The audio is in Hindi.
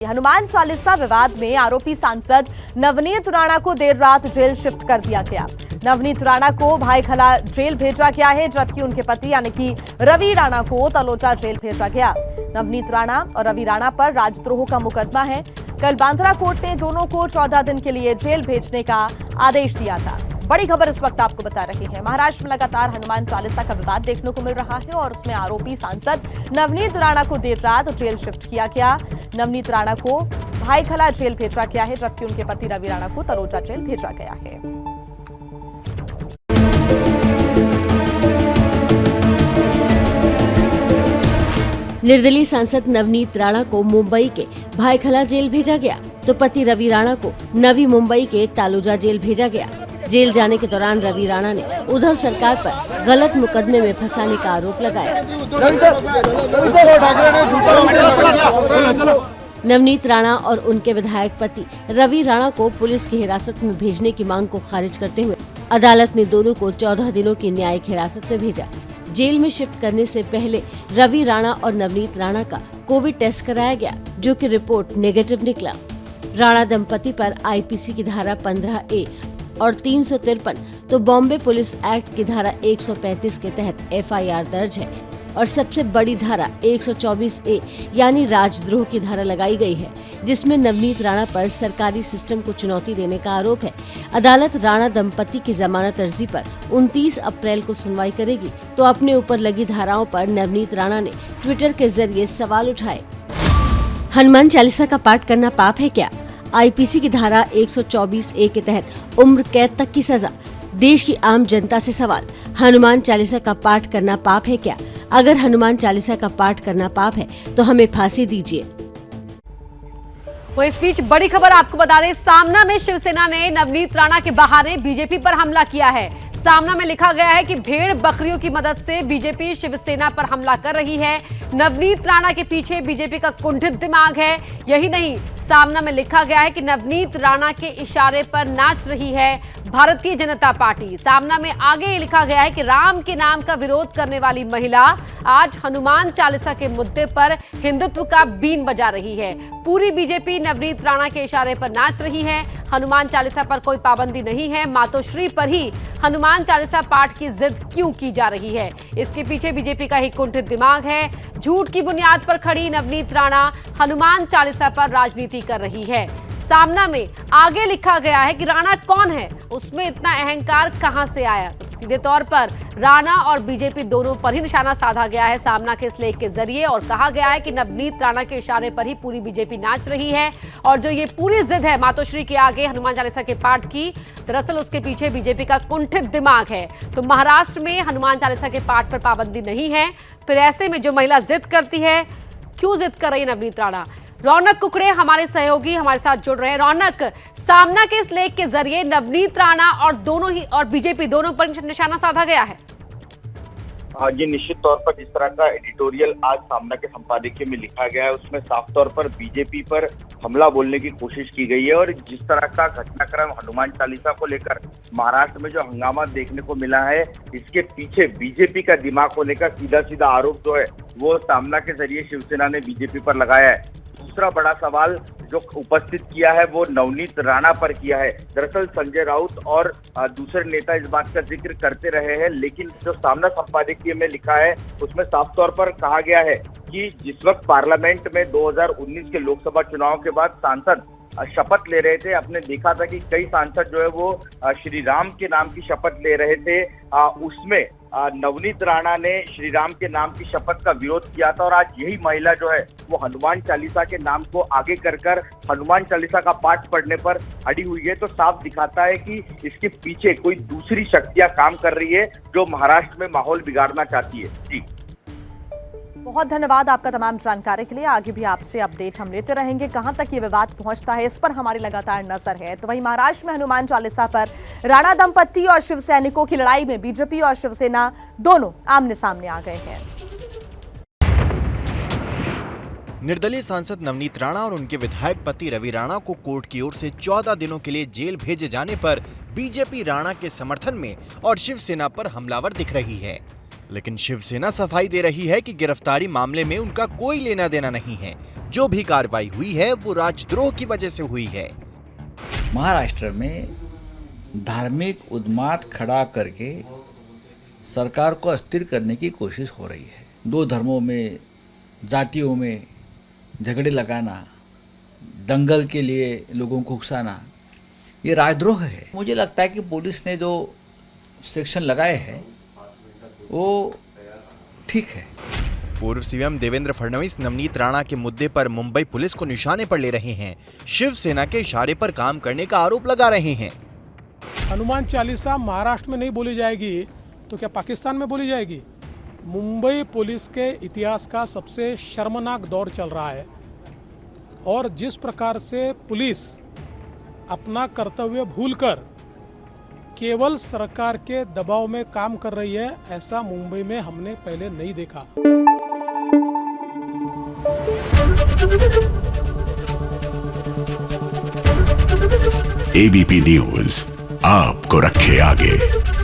हनुमान चालीसा विवाद में आरोपी सांसद नवनीत राणा को देर रात जेल शिफ्ट कर दिया गया। नवनीत राणा को भाईखला जेल भेजा गया है, जबकि उनके पति यानी कि रवि राणा को तलोजा जेल भेजा गया। नवनीत राणा और रवि राणा पर राजद्रोह का मुकदमा है। कल बांद्रा कोर्ट ने दोनों को 14 दिन के लिए जेल भेजने का आदेश दिया था। बड़ी खबर इस वक्त आपको बता रहे हैं। महाराष्ट्र में लगातार हनुमान चालीसा का विवाद देखने को मिल रहा है और उसमें आरोपी सांसद नवनीत राणा को देर रात जेल शिफ्ट किया गया। नवनीत राणा को भाईखला जेल भेजा गया है, जबकि उनके पति रवि राणा को तलोजा जेल भेजा गया है। निर्दलीय सांसद नवनीत राणा को मुंबई के भाईखला जेल भेजा गया, तो पति रवि राणा को नवी मुंबई के तालोजा जेल भेजा गया। जेल जाने के दौरान रवि राणा ने उद्धव सरकार पर गलत मुकदमे में फंसाने का आरोप लगाया। नवनीत राणा और उनके विधायक पति रवि राणा को पुलिस की हिरासत में भेजने की मांग को खारिज करते हुए अदालत ने दोनों को 14 दिनों की न्यायिक हिरासत में भेजा। जेल में शिफ्ट करने से पहले रवि राणा और नवनीत राणा का कोविड टेस्ट कराया गया, जो कि रिपोर्ट नेगेटिव निकला। राणा दंपति पर आईपीसी की धारा 15A और 353 तो बॉम्बे पुलिस एक्ट की धारा 135 के तहत एफआईआर दर्ज है और सबसे बड़ी धारा 124A यानी राजद्रोह की धारा लगाई गई है, जिसमें नवनीत राणा पर सरकारी सिस्टम को चुनौती देने का आरोप है। अदालत राणा दंपति की जमानत अर्जी पर 29 अप्रैल को सुनवाई करेगी, तो अपने ऊपर लगी धाराओं पर नवनीत राणा ने ट्विटर के जरिए सवाल उठाए। हनुमान चालीसा का पाठ करना पाप है क्या? आईपीसी की धारा 124A के तहत उम्र कैद तक की सजा। देश की आम जनता से सवाल, हनुमान चालीसा का पाठ करना पाप है क्या? अगर हनुमान चालीसा का पाठ करना पाप है तो हमें फांसी दीजिए। वो इस बीच बड़ी खबर आपको बता दें, सामना में शिवसेना ने नवनीत राणा के बहाने बीजेपी पर हमला किया है। सामना में लिखा गया है कि भेड़ बकरियों की मदद से बीजेपी शिवसेना पर हमला कर रही है। नवनीत राणा के पीछे बीजेपी का कुंठित दिमाग है। यही नहीं, सामना में लिखा गया है कि नवनीत राणा के इशारे पर नाच रही है भारतीय जनता पार्टी। सामना में आगे लिखा गया है कि राम के नाम का विरोध करने वाली महिला आज हनुमान चालीसा के मुद्दे पर हिंदुत्व का बीन बजा रही है। पूरी बीजेपी नवनीत राणा के इशारे पर नाच रही है। हनुमान चालीसा पर कोई पाबंदी नहीं है, मातोश्री पर ही हनुमान चालीसा पाठ की जिद क्यों की जा रही है? इसके पीछे बीजेपी का ही कुंठित दिमाग है। झूठ की बुनियाद पर खड़ी नवनीत राणा हनुमान चालीसा पर राजनीति कर रही है। सामना में आगे लिखा गया है कि राणा कौन है, उसमें इतना अहंकार कहां से आया? तो सीधे तौर पर राणा और बीजेपी दोनों पर ही निशाना साधा गया है सामना के इस लेख के जरिए, और कहा गया है कि नवनीत राणा के इशारे पर ही पूरी बीजेपी नाच रही है। और जो ये पूरी जिद है मातोश्री के आगे हनुमान चालीसा के पाठ की, दरअसल उसके पीछे बीजेपी का कुंठित दिमाग है। तो महाराष्ट्र में हनुमान चालीसा के पाठ पर पाबंदी नहीं है, फिर ऐसे में जो महिला जिद करती है, क्यों जिद कर रही है नवनीत राणा? रौनक कुकड़े हमारे सहयोगी हमारे साथ जुड़ रहे हैं। रौनक, सामना के इस लेख के जरिए नवनीत राणा और दोनों ही और बीजेपी दोनों पर निशाना साधा गया है। जी निश्चित तौर पर जिस तरह का एडिटोरियल आज सामना के संपादकीय में लिखा गया है, उसमें साफ तौर पर बीजेपी पर हमला बोलने की कोशिश की गई है। और जिस तरह का घटनाक्रम हनुमान चालीसा को लेकर महाराष्ट्र में जो हंगामा देखने को मिला है, इसके पीछे बीजेपी का दिमाग होने का सीधा सीधा आरोप जो है वो सामना के जरिए शिवसेना ने बीजेपी पर लगाया है। दूसरा बड़ा सवाल जो उपस्थित किया है वो नवनीत राणा पर किया है। दरअसल संजय राउत और दूसरे नेता इस बात का जिक्र करते रहे हैं, लेकिन जो सामना संपादकीय में लिखा है उसमें साफ तौर पर कहा गया है कि जिस वक्त पार्लियामेंट में 2019 के लोकसभा चुनाव के बाद सांसद शपथ ले रहे थे, आपने देखा था कि कई सांसद जो है वो श्री राम के नाम की शपथ ले रहे थे। उसमें नवनीत राणा ने श्री राम के नाम की शपथ का विरोध किया था, और आज यही महिला जो है वो हनुमान चालीसा के नाम को आगे कर हनुमान चालीसा का पाठ पढ़ने पर अड़ी हुई है। तो साफ दिखाता है कि इसके पीछे कोई दूसरी शक्तियां काम कर रही है जो महाराष्ट्र में माहौल बिगाड़ना चाहती है। जी बहुत धन्यवाद आपका तमाम जानकारी के लिए। आगे भी आपसे अपडेट हम लेते रहेंगे। कहां तक ये विवाद पहुंचता है, इस पर हमारी लगातार नजर है। तो वहीं महाराष्ट्र में हनुमान चालीसा पर राणा दंपति और शिव सैनिकों की लड़ाई में बीजेपी और शिवसेना दोनों आमने सामने आ गए हैं। निर्दलीय सांसद नवनीत राणा और उनके विधायक पति रवि राणा को कोर्ट की ओर से 14 दिनों के लिए जेल भेजे जाने पर बीजेपी राणा के समर्थन में और शिवसेना पर हमलावर दिख रही है। लेकिन शिवसेना सफाई दे रही है कि गिरफ्तारी मामले में उनका कोई लेना देना नहीं है। जो भी कार्रवाई हुई है वो राजद्रोह की वजह से हुई है। महाराष्ट्र में धार्मिक उन्माद खड़ा करके सरकार को अस्थिर करने की कोशिश हो रही है। दो धर्मों में, जातियों में झगड़े लगाना, दंगल के लिए लोगों को उकसाना, ये राजद्रोह है। मुझे लगता है कि पुलिस ने जो सेक्शन लगाए हैं वो ठीक है। पूर्व सीएम देवेंद्र फडणवीस नवनीत राणा के मुद्दे पर मुंबई पुलिस को निशाने पर ले रहे हैं। शिवसेना के इशारे पर काम करने का आरोप लगा रहे हैं। हनुमान चालीसा महाराष्ट्र में नहीं बोली जाएगी तो क्या पाकिस्तान में बोली जाएगी? मुंबई पुलिस के इतिहास का सबसे शर्मनाक दौर चल रहा है और जिस प्रकार से पुलिस अपना कर्तव्य भूलकर केवल सरकार के दबाव में काम कर रही है, ऐसा मुंबई में हमने पहले नहीं देखा। एबीपी न्यूज़ आपको रखे आगे।